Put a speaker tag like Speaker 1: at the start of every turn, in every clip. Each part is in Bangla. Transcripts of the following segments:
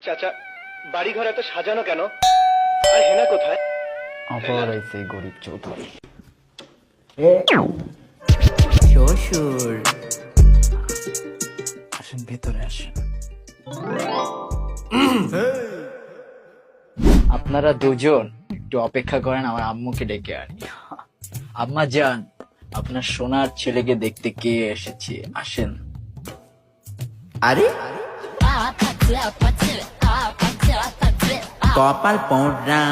Speaker 1: চাচা, বাড়ি ঘর এত সাজানো কেন? আর হেনা কোথায়?
Speaker 2: আবার আইছে গরিব চৌধুরী।
Speaker 3: শ্বশুর
Speaker 2: আসেন ভেতরে আসেন। আপনারা দুজন একটু অপেক্ষা করেন, আমার আম্মুকে ডেকে আনি। আম্মা যান, আপনার সোনার ছেলেকে দেখতে কে এসেছে, আসেন।
Speaker 3: আরে কপাল পোড়া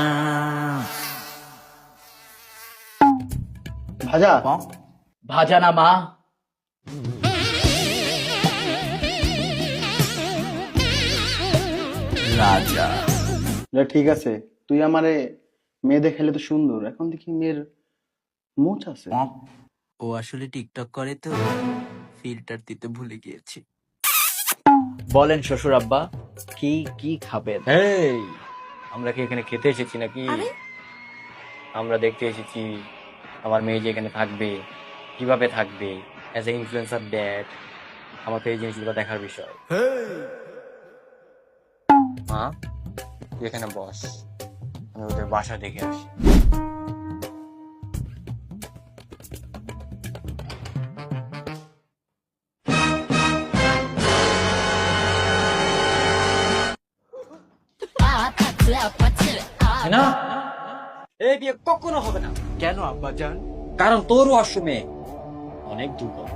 Speaker 1: ভাজা
Speaker 2: ভাজা না মা, রাজা।
Speaker 4: ঠিক আছে, তুই আমারে মেয়ে দেখাইলে তো সুন্দর, এখন দেখি মেয়ের মোচ আছে।
Speaker 3: ও আসলে টিকটক করে তো ফিল্টার দিতে ভুলে গিয়েছি।
Speaker 2: বলেন শ্বশুর আব্বা, কি কি খাবেন?
Speaker 5: এই আমরা কি এখানে খেতে এসেছি নাকি? আমরা দেখতে এসেছি আমার মেয়ে যে এখানে থাকবে, কিভাবে থাকবে, অ্যাজ এ ইনফ্লুয়েন্সার ড্যাড। আমার তো এই জিনিসগুলো দেখার বিষয়। মা, তুই এখানে বস, আমি ওদের বাসা দেখে আসি।
Speaker 2: না,
Speaker 5: এই বিয়ে কখনো হবে না,
Speaker 2: কেন আব্বা যান?
Speaker 5: কারণ তোর অসমে অনেক দুর্বল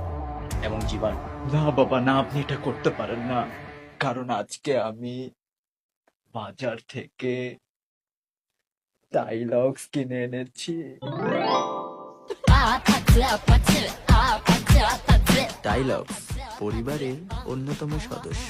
Speaker 5: এবং জীবাণু।
Speaker 2: না বাবা না, আপনি এটা করতে পারেন না, কারণ আজকে আমি বাজার থেকে ডাইলগস কিনে এনেছি।
Speaker 3: ডায়লগ পরিবারের অন্যতম সদস্য।